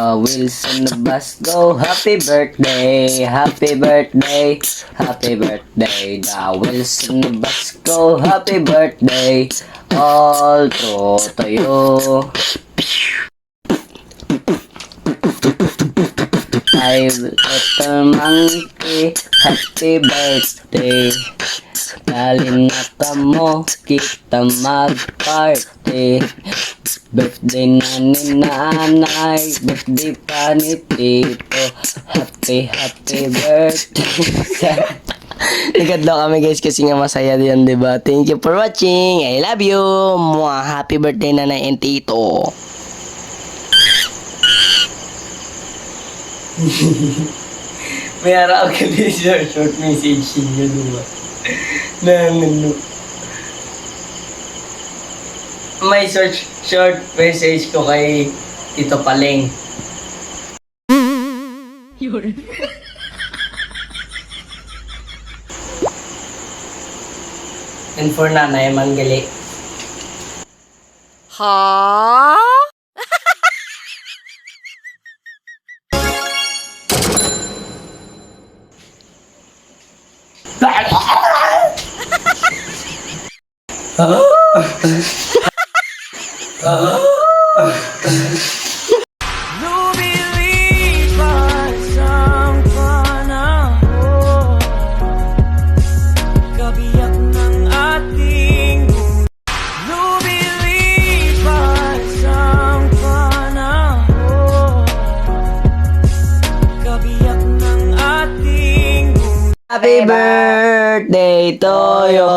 The wheels on the bus go. Happy birthday, happy birthday, happy birthday. The wheels on the bus go. Happy birthday, all to you. I will let the monkey. Happy birthday. Dali na kamo, kita mag-party. Birthday na ni nanay, birthday pa ni tito. Happy, happy birthday. Nagkadlaw kami guys kasi nga masaya din, diba? Thank you for watching. I love you. Mwah. Happy birthday nanay and tito. May araw ka din short message niyo, diba? May short message ko kay Tito Paleng. And for Nanay Manggali. Ha? Lumilipas ang panahon, kabiyak ng ating buhay. Lumilipas ang panahon, kabiyak ng ating buhay. Happy birthday to you.